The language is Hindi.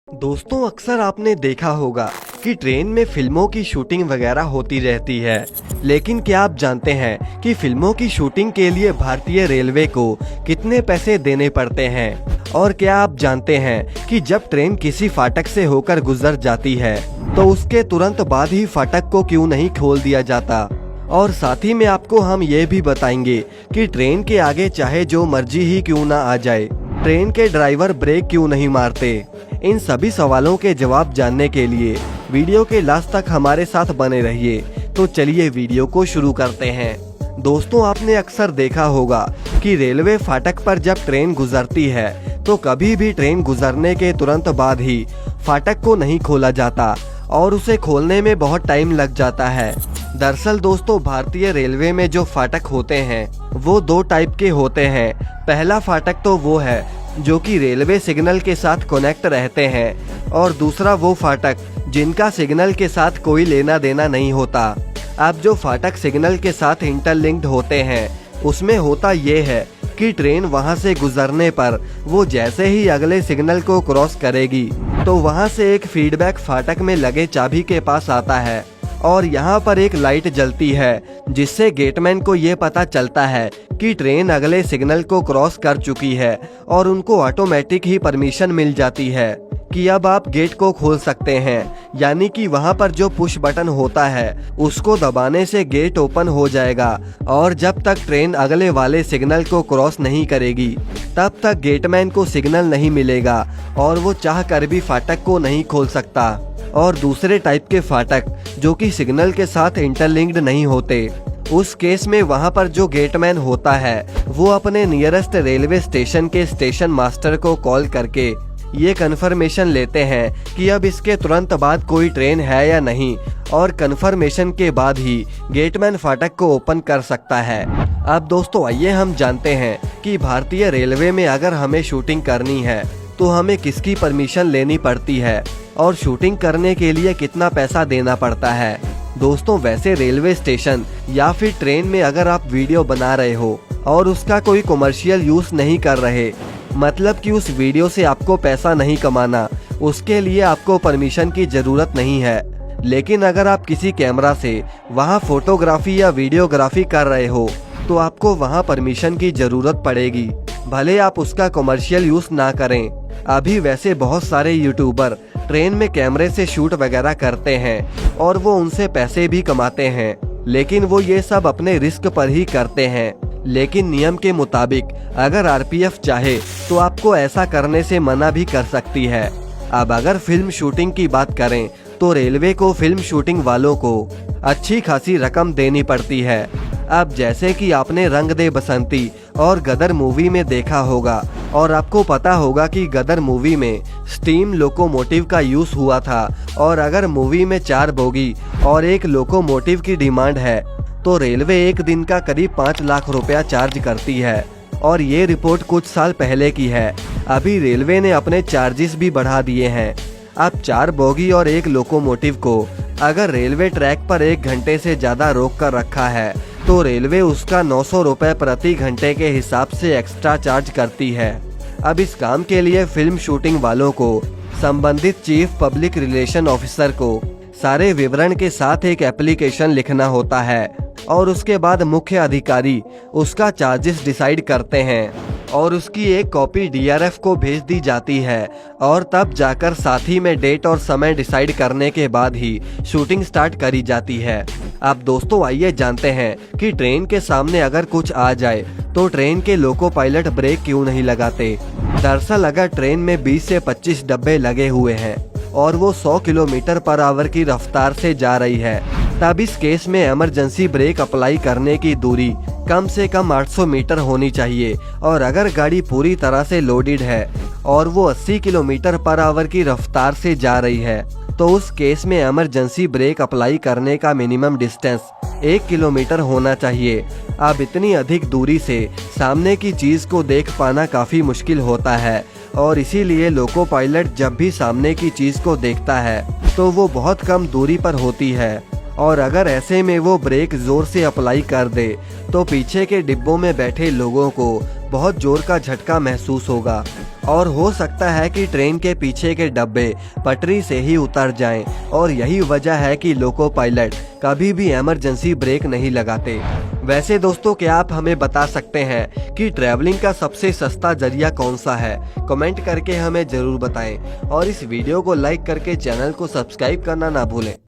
दोस्तों, अक्सर आपने देखा होगा कि ट्रेन में फिल्मों की शूटिंग वगैरह होती रहती है। लेकिन क्या आप जानते हैं कि फिल्मों की शूटिंग के लिए भारतीय रेलवे को कितने पैसे देने पड़ते हैं? और क्या आप जानते हैं कि जब ट्रेन किसी फाटक से होकर गुजर जाती है तो उसके तुरंत बाद ही फाटक को क्यों नहीं खोल दिया जाता? और साथ ही में आपको हम ये भी बताएंगे कि ट्रेन के आगे चाहे जो मर्जी ही क्यों ना आ जाए, ट्रेन के ड्राइवर ब्रेक क्यों नहीं मारते। इन सभी सवालों के जवाब जानने के लिए वीडियो के लास्ट तक हमारे साथ बने रहिए। तो चलिए वीडियो को शुरू करते हैं। दोस्तों, आपने अक्सर देखा होगा कि रेलवे फाटक पर जब ट्रेन गुजरती है तो कभी भी ट्रेन गुजरने के तुरंत बाद ही फाटक को नहीं खोला जाता और उसे खोलने में बहुत टाइम लग जाता है। दरअसल दोस्तों, भारतीय रेलवे में जो फाटक होते हैं वो दो टाइप के होते हैं। पहला फाटक तो वो है जो कि रेलवे सिग्नल के साथ कनेक्ट रहते हैं और दूसरा वो फाटक जिनका सिग्नल के साथ कोई लेना देना नहीं होता। अब जो फाटक सिग्नल के साथ इंटरलिंक्ड होते हैं उसमें होता ये है कि ट्रेन वहां से गुजरने पर वो जैसे ही अगले सिग्नल को क्रॉस करेगी तो वहां से एक फीडबैक फाटक में लगे चाबी के पास आता है और यहाँ पर एक लाइट जलती है जिससे गेटमैन को ये पता चलता है कि ट्रेन अगले सिग्नल को क्रॉस कर चुकी है और उनको ऑटोमेटिक ही परमिशन मिल जाती है कि अब आप गेट को खोल सकते हैं। यानी कि वहाँ पर जो पुश बटन होता है उसको दबाने से गेट ओपन हो जाएगा और जब तक ट्रेन अगले वाले सिग्नल को क्रॉस नहीं करेगी तब तक गेटमैन को सिग्नल नहीं मिलेगा और वो चाह कर भी फाटक को नहीं खोल सकता। और दूसरे टाइप के फाटक जो कि सिग्नल के साथ इंटरलिंक्ड नहीं होते, उस केस में वहां पर जो गेटमैन होता है वो अपने नियरेस्ट रेलवे स्टेशन के स्टेशन मास्टर को कॉल करके ये कंफर्मेशन लेते हैं कि अब इसके तुरंत बाद कोई ट्रेन है या नहीं, और कंफर्मेशन के बाद ही गेटमैन फाटक को ओपन कर सकता है। अब दोस्तों, आइए हम जानते हैं कि भारतीय रेलवे में अगर हमें शूटिंग करनी है तो हमें किसकी परमिशन लेनी पड़ती है और शूटिंग करने के लिए कितना पैसा देना पड़ता है। दोस्तों, वैसे रेलवे स्टेशन या फिर ट्रेन में अगर आप वीडियो बना रहे हो और उसका कोई कमर्शियल यूज नहीं कर रहे, मतलब कि उस वीडियो से आपको पैसा नहीं कमाना, उसके लिए आपको परमिशन की जरूरत नहीं है। लेकिन अगर आप किसी कैमरा से वहां फोटोग्राफी या वीडियोग्राफी कर रहे हो तो आपको वहां परमिशन की जरूरत पड़ेगी, भले आप उसका कमर्शियल यूज ना करें। अभी वैसे बहुत सारे यूट्यूबर ट्रेन में कैमरे से शूट वगैरह करते हैं और वो उनसे पैसे भी कमाते हैं, लेकिन वो ये सब अपने रिस्क पर ही करते हैं। लेकिन नियम के मुताबिक अगर आरपीएफ चाहे तो आपको ऐसा करने से मना भी कर सकती है। अब अगर फिल्म शूटिंग की बात करें तो रेलवे को फिल्म शूटिंग वालों को अच्छी खासी रकम देनी पड़ती है। अब जैसे कि आपने रंग दे बसंती और गदर मूवी में देखा होगा और आपको पता होगा कि गदर मूवी में स्टीम लोकोमोटिव का यूज हुआ था, और अगर मूवी में 4 बोगी और 1 लोकोमोटिव की डिमांड है तो रेलवे एक दिन का करीब 5 लाख रुपया चार्ज करती है। और ये रिपोर्ट कुछ साल पहले की है। अभी रेलवे ने अपने चार्जेस भी बढ़ा दिए हैं। अब 4 बोगी और 1 लोकोमोटिव को अगर रेलवे ट्रैक पर 1 घंटे से ज्यादा रोक कर रखा है तो रेलवे उसका 900 रुपए प्रति घंटे के हिसाब से एक्स्ट्रा चार्ज करती है। अब इस काम के लिए फिल्म शूटिंग वालों को संबंधित चीफ पब्लिक रिलेशन ऑफिसर को सारे विवरण के साथ एक एप्लीकेशन लिखना होता है और उसके बाद मुख्य अधिकारी उसका चार्जेस डिसाइड करते हैं और उसकी एक कॉपी डीआरएफ को भेज दी जाती है और तब जाकर साथ ही में डेट और समय डिसाइड करने के बाद ही शूटिंग स्टार्ट करी जाती है। अब दोस्तों, आइए जानते हैं कि ट्रेन के सामने अगर कुछ आ जाए तो ट्रेन के लोको पायलट ब्रेक क्यों नहीं लगाते। दरअसल अगर ट्रेन में 20 से 25 डब्बे लगे हुए हैं और वो 100 किलोमीटर पर आवर की रफ्तार से जा रही है, तब इस केस में इमरजेंसी ब्रेक अप्लाई करने की दूरी कम से कम 800 मीटर होनी चाहिए। और अगर गाड़ी पूरी तरह से लोडेड है और वो 80 किलोमीटर पर आवर की रफ्तार से जा रही है तो उस केस में इमरजेंसी ब्रेक अप्लाई करने का मिनिमम डिस्टेंस 1 किलोमीटर होना चाहिए। अब इतनी अधिक दूरी से सामने की चीज को देख पाना काफी मुश्किल होता है और इसीलिए लोको पायलट जब भी सामने की चीज को देखता है तो वो बहुत कम दूरी पर होती है, और अगर ऐसे में वो ब्रेक जोर से अप्लाई कर दे तो पीछे के डिब्बों में बैठे लोगों को बहुत जोर का झटका महसूस होगा और हो सकता है कि ट्रेन के पीछे के डब्बे पटरी से ही उतर जाएं और यही वजह है कि लोको पायलट कभी भी इमरजेंसी ब्रेक नहीं लगाते। वैसे दोस्तों, क्या आप हमें बता सकते हैं कि ट्रैवलिंग का सबसे सस्ता जरिया कौन सा है? कमेंट करके हमें जरूर बताएं और इस वीडियो को लाइक करके चैनल को सब्सक्राइब करना ना भूलें।